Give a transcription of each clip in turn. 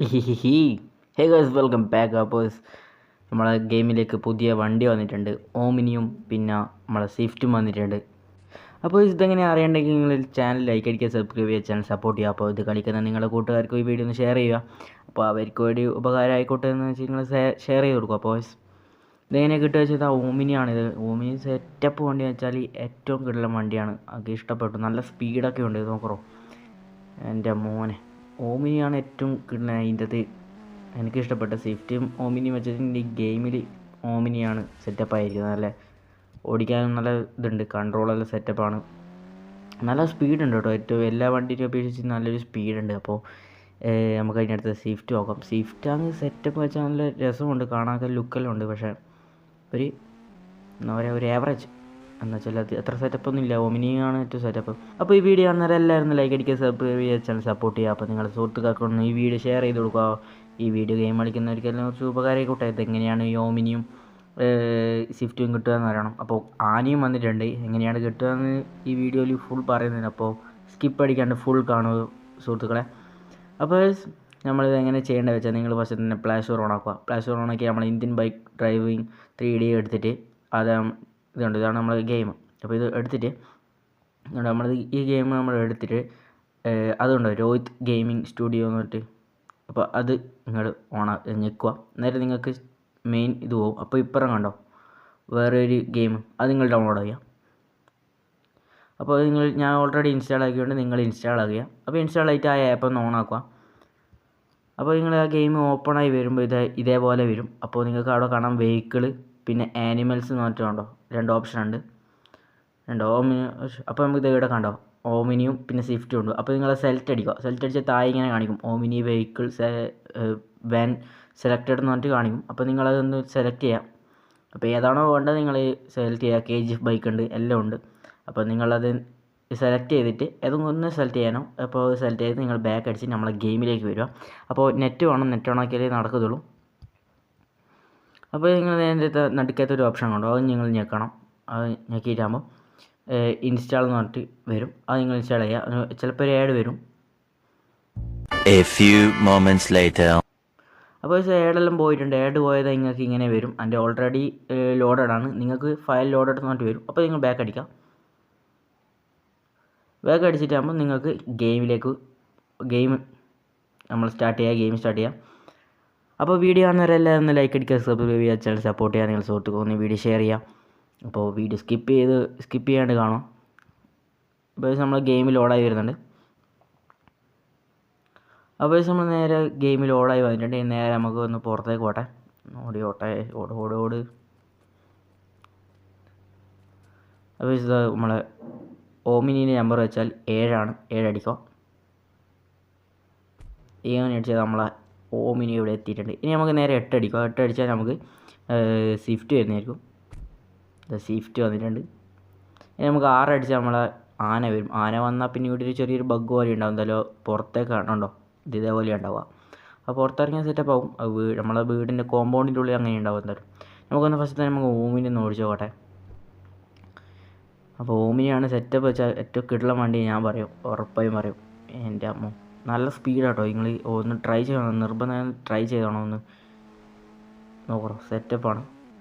ഹിഹിഹി. Hey guys, welcome back. അപ്പോൾ നമ്മളെ ഗെയിമിലേക്ക് പുതിയ വണ്ടി വന്നിട്ടുണ്ട്. ഓമിനിയും പിന്നെ നമ്മളെ സ്വിഫ്റ്റും വന്നിട്ടുണ്ട്. അപ്പോൾ ഇതെങ്ങനെ അറിയണമെങ്കിൽ നിങ്ങൾ ചാനൽ ലൈക്ക് അടിക്കുക, സബ്സ്ക്രൈബ് ചെയ്യുക, ചാനൽ സപ്പോർട്ട് ചെയ്യുക. അപ്പോൾ ഇത് കളിക്കുന്ന നിങ്ങളുടെ കൂട്ടുകാർക്ക് ഈ വീഡിയോ ഒന്ന് ഷെയർ ചെയ്യുക. അപ്പോൾ അവർക്ക് വേണ്ടി ഉപകാരം ആയിക്കോട്ടെ എന്ന് വെച്ചാൽ നിങ്ങൾ ഷെയർ ചെയ്ത് കൊടുക്കുക. അപ്പോൾ ഇതെങ്ങനെ കിട്ടുക വെച്ചാൽ ഓമിനിയാണിത്. ഓമിനി സെറ്റപ്പ് വണ്ടി വെച്ചാൽ ഏറ്റവും കിടലൻ വണ്ടിയാണ്. അത് ഇഷ്ടപ്പെട്ടു. നല്ല സ്പീഡൊക്കെ ഉണ്ട്. നോക്കറോ എൻ്റെ മോനെ. ഓമിനിയാണ് ഏറ്റവും കിട്ടുന്നത്. അതിൻ്റെ എനിക്കിഷ്ടപ്പെട്ട സ്വിഫ്റ്റും ഓമിനിയും വെച്ചിട്ട് ഈ ഗെയിമിൽ ഓമിനിയാണ് സെറ്റപ്പ് ആയിരിക്കുന്നത്. നല്ല ഓടിക്കാനും നല്ല ഇതുണ്ട്, കൺട്രോളെല്ലാം സെറ്റപ്പാണ്. നല്ല സ്പീഡുണ്ട് കേട്ടോ. ഏറ്റവും എല്ലാ വണ്ടിയും അപേക്ഷിച്ച് നല്ലൊരു സ്പീഡുണ്ട്. അപ്പോൾ നമുക്ക് അതിനടുത്ത് സ്വിഫ്റ്റ് നോക്കാം. സ്വിഫ്റ്റാണ് സെറ്റപ്പ് വെച്ചാൽ നല്ല രസമുണ്ട്, കാണാനൊക്കെ ലുക്കെല്ലാം ഉണ്ട്. പക്ഷേ എന്താ പറയുക, ഒരു ആവറേജ് എന്ന് വെച്ചാൽ അത് അത്ര സെറ്റപ്പൊന്നും ഇല്ല. ഓമിനിയാണ് ഏറ്റവും സെറ്റപ്പ്. അപ്പോൾ ഈ വീഡിയോ കാണുന്നവരെ എല്ലാവരും ലൈക്ക് അടിക്കുക, സബ്സ്ക്രൈബ് ചെയ്യുക, ചാനൽ സപ്പോർട്ട് ചെയ്യുക. അപ്പോൾ നിങ്ങളുടെ സുഹൃത്തുക്കൾക്കൊന്ന് ഈ വീഡിയോ ഷെയർ ചെയ്ത് കൊടുക്കുക. ഈ വീഡിയോ ഗെയിം കളിക്കുന്നവർക്കെല്ലാം കുറച്ച് ഉപകാരമായിക്കോട്ടെ. ഇതെങ്ങനെയാണ് ഈ ഓമിനിയും സ്വിഫ്റ്റും കിട്ടുക എന്ന് പറയണം. അപ്പോൾ ആനയും വന്നിട്ടുണ്ട്. എങ്ങനെയാണ് കിട്ടുക എന്ന് ഈ വീഡിയോയിൽ ഫുൾ പറയുന്നതിന്, അപ്പോൾ സ്കിപ്പ് അടിക്കാണ്ട് ഫുൾ കാണുക സുഹൃത്തുക്കളെ. അപ്പോൾ നമ്മളിത് എങ്ങനെ ചെയ്യേണ്ടത് വെച്ചാൽ നിങ്ങൾ ഫസ്റ്റ് തന്നെ പ്ലേ സ്റ്റോർ ഓണാക്കുക. പ്ലേ സ്റ്റോർ ഓണാക്കി നമ്മൾ ഇന്ത്യൻ ബൈക്ക് ഡ്രൈവിംഗ് 3D എടുത്തിട്ട് ഇതാണ് നമ്മൾ ഗെയിം. അപ്പോൾ ഇത് എടുത്തിട്ട് നമ്മൾ ഈ ഗെയിം നമ്മൾ എടുത്തിട്ട് അതുണ്ടോ രോഹിത് ഗെയിമിംഗ് സ്റ്റുഡിയോ എന്ന് പറഞ്ഞിട്ട്, അപ്പോൾ അത് നിങ്ങൾ ഞെക്കുക. നേരെ നിങ്ങൾക്ക് മെയിൻ ഇത് പോകും. അപ്പോൾ ഇപ്പുറം കണ്ടോ വേറെ ഒരു ഗെയിം, അത് നിങ്ങൾ ഡൗൺലോഡ് ചെയ്യുക. അപ്പോൾ ഞാൻ ഓൾറെഡി ഇൻസ്റ്റാൾ ആക്കിയതുകൊണ്ട് നിങ്ങൾ ഇൻസ്റ്റാൾ ആക്കുക. അപ്പോൾ ഇൻസ്റ്റാൾ ആയിട്ട് ആ ആപ്പ് ഒന്ന് ഓൺ ആക്കുക. അപ്പോൾ നിങ്ങൾ ആ ഗെയിം ഓപ്പണായി വരുമ്പോൾ ഇതേപോലെ വരും. അപ്പോൾ നിങ്ങൾക്ക് അവിടെ കാണാം വെഹിക്കിൾ, പിന്നെ ആനിമൽസ് എന്ന് പറഞ്ഞിട്ടുണ്ടോ, 2 ഓപ്ഷൻ ഉണ്ട്. അപ്പോൾ നമുക്ക് ഇത് ഇവിടെ കണ്ടോ ഓമിനിയും പിന്നെ സ്വിഫ്റ്റും ഉണ്ട്. അപ്പോൾ നിങ്ങൾ സെലക്ട് അടിക്കുക. സെലക്ട് അടിച്ചാൽ താഴെ ഇങ്ങനെ കാണിക്കും ഓമിനി വെഹിക്കിൾ വാൻ സെലക്റ്റഡ് എന്ന് പറഞ്ഞിട്ട് കാണിക്കും. അപ്പോൾ നിങ്ങളതൊന്ന് സെലക്ട് ചെയ്യുക. അപ്പോൾ ഏതാണോ വേണ്ടത് നിങ്ങൾ സെലക്ട് ചെയ്യുക. KGF ബൈക്ക് ഉണ്ട്, എല്ലാം ഉണ്ട്. അപ്പോൾ നിങ്ങളത് സെലക്ട് ചെയ്തിട്ട് ഒന്ന് സെലക്ട് ചെയ്യണം. അപ്പോൾ സെലക്ട് ചെയ്ത് നിങ്ങൾ ബാക്ക് അടിച്ച് നമ്മളെ ഗെയിമിലേക്ക് വരിക. അപ്പോൾ നെറ്റ് വേണം, നെറ്റ് ഓണാക്കിയാലേ നടക്കത്തുള്ളൂ. അപ്പോൾ നിങ്ങൾ നേരത്തെ നടുക്കത്തൊരു ഓപ്ഷൻ കണ്ടോ, അത് നിങ്ങൾ ഞെക്കണം. അത് ഞെക്കിയിട്ടാകുമ്പോൾ ഇൻസ്റ്റാൾ എന്ന് പറഞ്ഞിട്ട് വരും. അത് നിങ്ങൾ ഇൻസ്റ്റാൾ ചെയ്യുക. ചിലപ്പോൾ ഒരു ആഡ് വരും. അപ്പോൾ ആഡെല്ലാം പോയിട്ടുണ്ട്. ആഡ് പോയത് നിങ്ങൾക്ക് ഇങ്ങനെ വരും. അതിൻ്റെ ഓൾറെഡി ലോഡഡ് ആണ്. നിങ്ങൾക്ക് ഫയൽ ലോഡഡ് എന്ന് പറഞ്ഞിട്ട് വരും. അപ്പോൾ നിങ്ങൾ ബാക്ക് അടിക്കുക. ബാക്ക് അടിച്ചിട്ടാകുമ്പോൾ നിങ്ങൾക്ക് ഗെയിം നമ്മൾ സ്റ്റാർട്ട് ചെയ്യുക. ഗെയിം സ്റ്റാർട്ട് ചെയ്യാം. അപ്പോൾ വീഡിയോ കാണുന്നവരെല്ലാം ഒന്ന് ലൈക്ക് അടിക്കുക, സബ്സ്ക്രൈബ് ചെയ്യുക, ചാനൽ സപ്പോർട്ട് ചെയ്യുക. നിങ്ങൾ സുഹൃത്തുക്കളൊന്ന് വീഡിയോ ഷെയർ ചെയ്യുക. അപ്പോൾ വീഡിയോ സ്കിപ്പ് ചെയ്യാണ്ട് കാണാം. അപ്പോൾ നമ്മൾ ഗെയിം ലോഡായി വരുന്നുണ്ട്. അപ്പോൾ നമ്മൾ നേരെ ഗെയിം ലോഡായി വന്നിട്ടുണ്ട്. നേരെ നമുക്ക് ഒന്ന് പുറത്തേക്ക് ഓട്ടെ. ഓട്. അപ്പോൾ നമ്മളെ ഓമിനീൻ്റെ നമ്പർ വെച്ചാൽ 7 ആണ്. 7 അടിക്കുക. 7 അടിച്ചാൽ നമ്മളെ ഓമിനി ഇവിടെ എത്തിയിട്ടുണ്ട്. ഇനി നമുക്ക് നേരെ 8 അടിക്കുക. 8 അടിച്ചാൽ നമുക്ക് സ്വിഫ്റ്റ് വരുന്നതായിരിക്കും. സ്വിഫ്റ്റ് വന്നിട്ടുണ്ട്. ഇനി നമുക്ക് 6 അടിച്ചാൽ നമ്മളെ ആന വരും. ആന വന്നാൽ പിന്നെ ഇവിടെ ഒരു ചെറിയൊരു ബഗ് പോലെ ഉണ്ടാവും. എന്തായാലും പുറത്തേക്ക് കാണുന്നുണ്ടോ, ഇതേപോലെ ഉണ്ടാവുക. അപ്പോൾ പുറത്തിറങ്ങിയ സെറ്റപ്പ് ആവും. നമ്മളെ വീടിൻ്റെ കോമ്പൗണ്ടിൻ്റെ ഉള്ളിൽ അങ്ങനെ ഉണ്ടാവും. എന്തായാലും നമുക്കൊന്ന് ഫസ്റ്റ് തന്നെ നമുക്ക് ഓമിനി ഒന്ന് ഓടിച്ചു നോക്കട്ടെ. അപ്പോൾ ഓമിനിയാണ് സെറ്റപ്പ് വെച്ചാൽ ഏറ്റവും കിടലൻ വണ്ടി ഞാൻ പറയും, ഉറപ്പായും പറയും. എൻ്റെ അമ്മ നല്ല സ്പീഡാട്ടോ. നിങ്ങൾ ഒന്ന് ട്രൈ ചെയ്യണം, നിർബന്ധം ട്രൈ ചെയ്തോണം. ഒന്ന് നോക്കണോ, സെറ്റപ്പാണ്.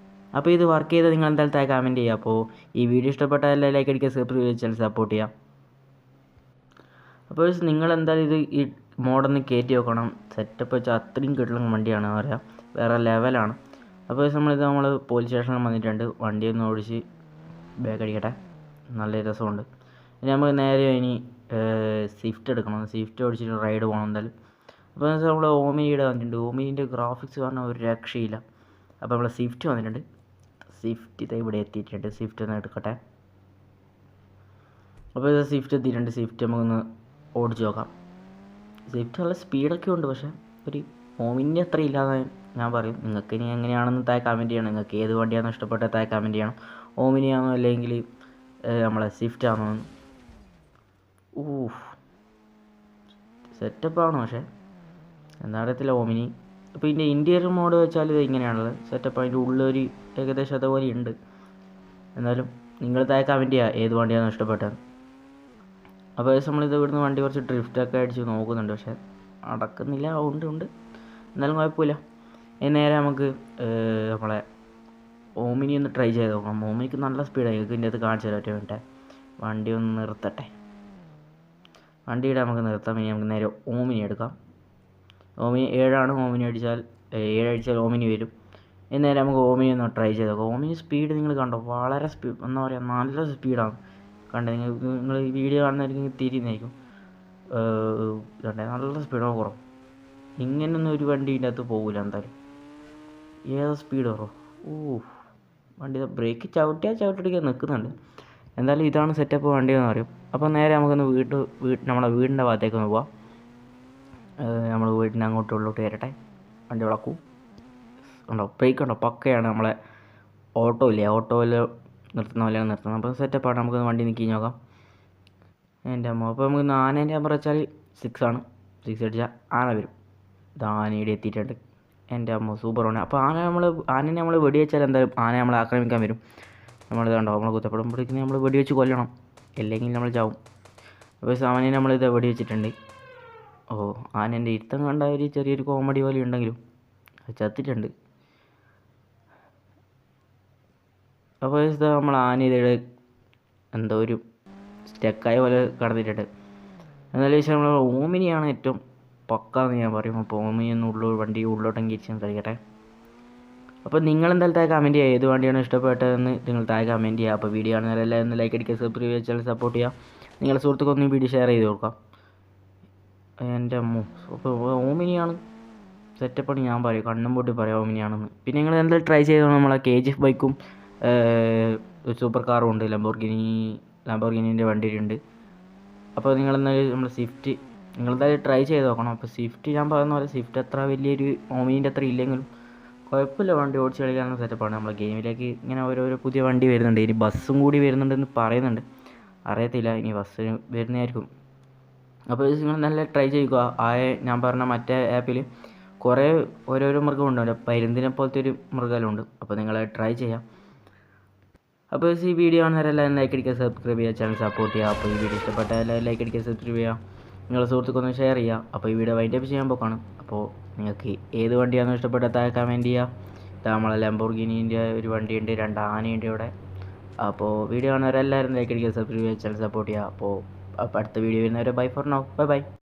അപ്പോൾ ഇത് വർക്ക് ചെയ്ത് നിങ്ങൾ എന്തായാലും താഴെ കമൻറ്റ് ചെയ്യുക. അപ്പോൾ ഈ വീഡിയോ ഇഷ്ടപ്പെട്ടാൽ ലൈക്ക് അടിക്കുക, സബ്സ്ക്രൈബ് ചെയ്ത് സപ്പോർട്ട് ചെയ്യാം. അപ്പോൾ നിങ്ങൾ എന്തായാലും ഈ മോഡൊന്ന് കയറ്റി വെക്കണം. സെറ്റപ്പ് വെച്ചാൽ അത്രയും കിടലൻ വണ്ടിയാണ് പറയാം, വേറെ ലെവലാണ്. അപ്പോൾ നമ്മൾ പോലീസ് സ്റ്റേഷനിൽ വന്നിട്ടുണ്ട്. വണ്ടി ഒന്ന് ഓടിച്ച് ബാക്ക് അടിക്കട്ടെ. നല്ല രസമുണ്ട്. ഇനി നമുക്ക് നേരെ സ്വിഫ്റ്റ് എടുക്കണം. സ്വിഫ്റ്റ് ഓടിച്ചിട്ട് റൈഡ് പോകണം എന്തായാലും. അപ്പോൾ നമ്മൾ ഓമിനിയുടെ വന്നിട്ടുണ്ട്. ഓമിനിൻ്റെ ഗ്രാഫിക്സ് പറഞ്ഞാൽ ഒരു രക്ഷയില്ല. അപ്പോൾ നമ്മൾ സ്വിഫ്റ്റ് വന്നിട്ടുണ്ട്. സ്വിഫ്റ്റ് ഇത് ഇവിടെ എത്തിയിട്ടുണ്ട്. സ്വിഫ്റ്റ് ഒന്ന് എടുക്കട്ടെ. അപ്പോൾ ഇത് സ്വിഫ്റ്റ് എത്തിയിട്ടുണ്ട്. സ്വിഫ്റ്റ് നമുക്കൊന്ന് ഓടിച്ച് നോക്കാം. സ്വിഫ്റ്റ് നല്ല സ്പീഡൊക്കെ ഉണ്ട്, പക്ഷേ ഒരു ഓമിനി അത്ര ഇല്ലാതെ ഞാൻ പറയും. നിങ്ങൾക്ക് ഇനി എങ്ങനെയാണെന്ന് താഴെ കമൻറ്റ് ചെയ്യണം. നിങ്ങൾക്ക് ഏത് വണ്ടിയാണെന്ന് ഇഷ്ടപ്പെട്ട താഴെ കമൻറ്റ് ചെയ്യണം. ഓമിനിയാണോ അല്ലെങ്കിൽ നമ്മളെ സ്വിഫ്റ്റ് ആണോ. സെറ്റപ്പാണ്, പക്ഷേ എന്താ അറിയത്തില്ല ഓമിനി. അപ്പോൾ ഇതിൻ്റെ ഇൻറ്റീരിയർ മോഡ് വെച്ചാൽ ഇത് ഇങ്ങനെയാണുള്ളത് സെറ്റപ്പ്. അതിൻ്റെ ഉള്ളൊരു ഏകദേശം അതുപോലെ ഉണ്ട്. എന്നാലും നിങ്ങൾ താഴെ കമൻറ്റ് ചെയ്യുക ഏത് വണ്ടിയാണെന്ന് ഇഷ്ടപ്പെട്ടത്. അപ്പോൾ നമ്മളിത് ഇവിടുന്ന് വണ്ടി കുറച്ച് ഡ്രിഫ്റ്റൊക്കെ അടിച്ച് നോക്കുന്നുണ്ട്, പക്ഷേ നടക്കുന്നില്ല. ഉണ്ട് എന്നാലും കുഴപ്പമില്ല. ഇനി നേരെ നമുക്ക് നമ്മളെ ഓമിനി ഒന്ന് ട്രൈ ചെയ്ത് നോക്കാം. ഓമിനിക്ക് നല്ല സ്പീഡായി. ഇതിൻ്റെ അത് കാണിച്ചു തരാം. വേണ്ടേ വണ്ടി ഒന്ന് നിർത്തട്ടെ. വണ്ടിയുടെ നമുക്ക് നിർത്താം. ഇനി നമുക്ക് നേരെ ഓമിനി എടുക്കാം. ഓമിനി 7 ഓമിനി അടിച്ചാൽ 7 അടിച്ചാൽ ഓമിനി വരും. നേരെ നമുക്ക് ഓമിനി ഒന്ന് ട്രൈ ചെയ്ത് നോക്കാം. ഓമിനി സ്പീഡ് നിങ്ങൾ കണ്ടോ? വളരെ സ്പീഡ്, എന്താ പറയുക, നല്ല സ്പീഡാണ്. കണ്ടത് നിങ്ങൾ ഈ വീഡിയോ കാണുന്നതായിരിക്കും തിരിയുന്നതായിരിക്കും. കണ്ടേ നല്ല സ്പീഡോ കുറവ്. ഇങ്ങനൊന്നും ഒരു വണ്ടി ഇതിൻ്റെ അകത്ത് പോകില്ല എന്തായാലും. ഏതാ സ്പീഡ് കുറവ്. വണ്ടി ബ്രേക്ക് ചവിട്ടിക്കാൻ നിൽക്കുന്നുണ്ട്. എന്തായാലും ഇതാണ് സെറ്റപ്പ് വണ്ടി എന്ന് പറയും. അപ്പോൾ നേരെ നമുക്കൊന്ന് നമ്മളെ വീടിൻ്റെ ഭാഗത്തേക്ക് ഒന്ന് പോവാം. നമ്മൾ വീടിൻ്റെ അങ്ങോട്ടും ഉള്ളോട്ട് കയറട്ടെ. വണ്ടി വിളക്കൂ. ഉണ്ടോ ബ്രേക്ക് ഉണ്ടോ? പക്കയാണ്. നമ്മളെ ഓട്ടോയിൽ നിർത്തുന്ന പോലെയാണ് നിർത്തുന്നത്. അപ്പോൾ സെറ്റപ്പാണ്. നമുക്ക് വണ്ടി നിൽക്കി നോക്കാം. എൻ്റെ അമ്മ. അപ്പോൾ നമുക്ക് ആനേൻ്റെ നമ്പർ വെച്ചാൽ 6 ആണ്. 6 അടിച്ചാൽ ആന വരും. ഇത് ആനയുടെ എത്തിയിട്ടുണ്ട്. എൻ്റെ അമ്മ സൂപ്പറാണ്. അപ്പോൾ ആനനെ നമ്മൾ വെടിവെച്ചാൽ എന്തായാലും ആന നമ്മളെ ആക്രമിക്കാൻ വരും. നമ്മൾ ഇതുണ്ടോ നമ്മൾ കുത്തപ്പെടുമ്പോഴേക്കും നമ്മൾ വെടിവെച്ച് കൊല്ലണം, അല്ലെങ്കിൽ നമ്മൾ ചാവും. അപ്പോൾ ആനയെ നമ്മളിത് വെടിവെച്ചിട്ടുണ്ട്. ആനേൻ്റെ ഇരുത്തം കണ്ട ഒരു ചെറിയൊരു കോമഡി പോലെ ഉണ്ടെങ്കിലും ചത്തിട്ടുണ്ട്. അപ്പോൾ നമ്മൾ ആന ഇതിടെ എന്തോ ഒരു സ്റ്റക്കായ പോലെ കടന്നിട്ടുണ്ട്. എന്നാലും വെച്ചാൽ നമ്മൾ ഓമിനിയാണ് ഏറ്റവും പക്കാന്ന് ഞാൻ പറയും. അപ്പോൾ ഓമിനി വണ്ടി ഉള്ളോട്ടെങ്കിൽ സംസാരിക്കട്ടെ. അപ്പോൾ നിങ്ങളെന്തായാലും താഴെ കമൻറ്റ് ചെയ്യുക. ഏത് വണ്ടിയാണ് ഇഷ്ടപ്പെട്ടതെന്ന് നിങ്ങൾ താഴെ കമൻറ്റ് ചെയ്യുക. അപ്പോൾ വീഡിയോ കാണുന്നവരെല്ലാം ഒന്ന് ലൈക്ക് അടിക്കുക, സബ്സ്ക്രൈബ് ചെയ്യുക, ചാനൽ സപ്പോർട്ട് ചെയ്യുക. നിങ്ങളുടെ സുഹൃത്തുക്കൊന്ന് ഈ വീഡിയോ ഷെയർ ചെയ്ത് കൊടുക്കാം. എൻ്റെ അമ്മോ. അപ്പോൾ ഓമിനിയാണ് സെറ്റപ്പാണ് ഞാൻ പറയും. കണ്ണും പൊട്ടി പറയാം ഓമിനിയാണെന്ന്. പിന്നെ നിങ്ങൾ എന്തായാലും ട്രൈ ചെയ്തോ. നമ്മളെ KGF ബൈക്കും സൂപ്പർ കാറും ഉണ്ട്. ലംബോർഗിനീൻ്റെ വണ്ടിയുണ്ട്. അപ്പോൾ നിങ്ങളെന്തായാലും നമ്മൾ സ്വിഫ്റ്റ് നിങ്ങളെന്തായാലും ട്രൈ ചെയ്ത് നോക്കണം. അപ്പോൾ സ്വിഫ്റ്റ് ഞാൻ പറയുന്ന പോലെ സ്വിഫ്റ്റ് അത്ര വലിയൊരു ഓമിനീൻ്റെ അത്ര ഇല്ലെങ്കിലും കുഴപ്പമില്ല. വണ്ടി ഓടിച്ച് കളിക്കാനുള്ള സെറ്റപ്പാണ്. നമ്മളെ ഗെയിമിലേക്ക് ഇങ്ങനെ ഓരോരോ പുതിയ വണ്ടി വരുന്നുണ്ട്. ഇനി ബസ്സും കൂടി വരുന്നുണ്ടെന്ന് പറയുന്നുണ്ട്. അറിയത്തില്ല, ഇനി ബസ് വരുന്നതായിരിക്കും. അപ്പോൾ നിങ്ങൾ നല്ല ട്രൈ ചെയ്യുക. ഞാൻ പറഞ്ഞ മറ്റേ ആപ്പിൽ കുറേ ഓരോരോ മൃഗമുണ്ട്. പരുന്തിനെ പോലത്തെ ഒരു മൃഗമുണ്ട്. അപ്പോൾ നിങ്ങൾ ട്രൈ ചെയ്യാം. അപ്പോൾ ഈ വീഡിയോ കാണുന്നവരെല്ലാം ലൈക്ക് അടിക്കുക, സബ്സ്ക്രൈബ് ചെയ്യുക, ചാനൽ സപ്പോർട്ട് ചെയ്യുക. അപ്പോൾ ഈ വീഡിയോ ഇഷ്ടപ്പെട്ട എല്ലാവരും ലൈക്ക് അടിക്കുക, സബ്സ്ക്രൈബ് ചെയ്യുക, നിങ്ങളുടെ സുഹൃത്തുക്കൊന്ന് ഷെയർ ചെയ്യുക. അപ്പോൾ ഈ വീഡിയോ വൈൻഡപ്പ് ചെയ്യാൻ പോക്കാണ്. അപ്പോൾ നിങ്ങൾക്ക് ഏത് വണ്ടിയാണെന്ന് ഇഷ്ടപ്പെട്ട താഴെ കമൻറ്റ് ചെയ്യുക. നമ്മളെ ലംബോർഗിനീൻ്റെ ഒരു വണ്ടിയുണ്ട്, 2 ആനയുണ്ട് ഇവിടെ. അപ്പോൾ വീഡിയോ കാണുന്നവരെല്ലാവരും ലൈക്ക് അടിക്കുക, സബ്സ്ക്രൈബ് ചെയ്യുക, ചാനൽ സപ്പോർട്ട് ചെയ്യുക. അപ്പോൾ അടുത്ത വീഡിയോ വരുന്നവരെ ബൈ ഫോർ നൗ. ബൈ.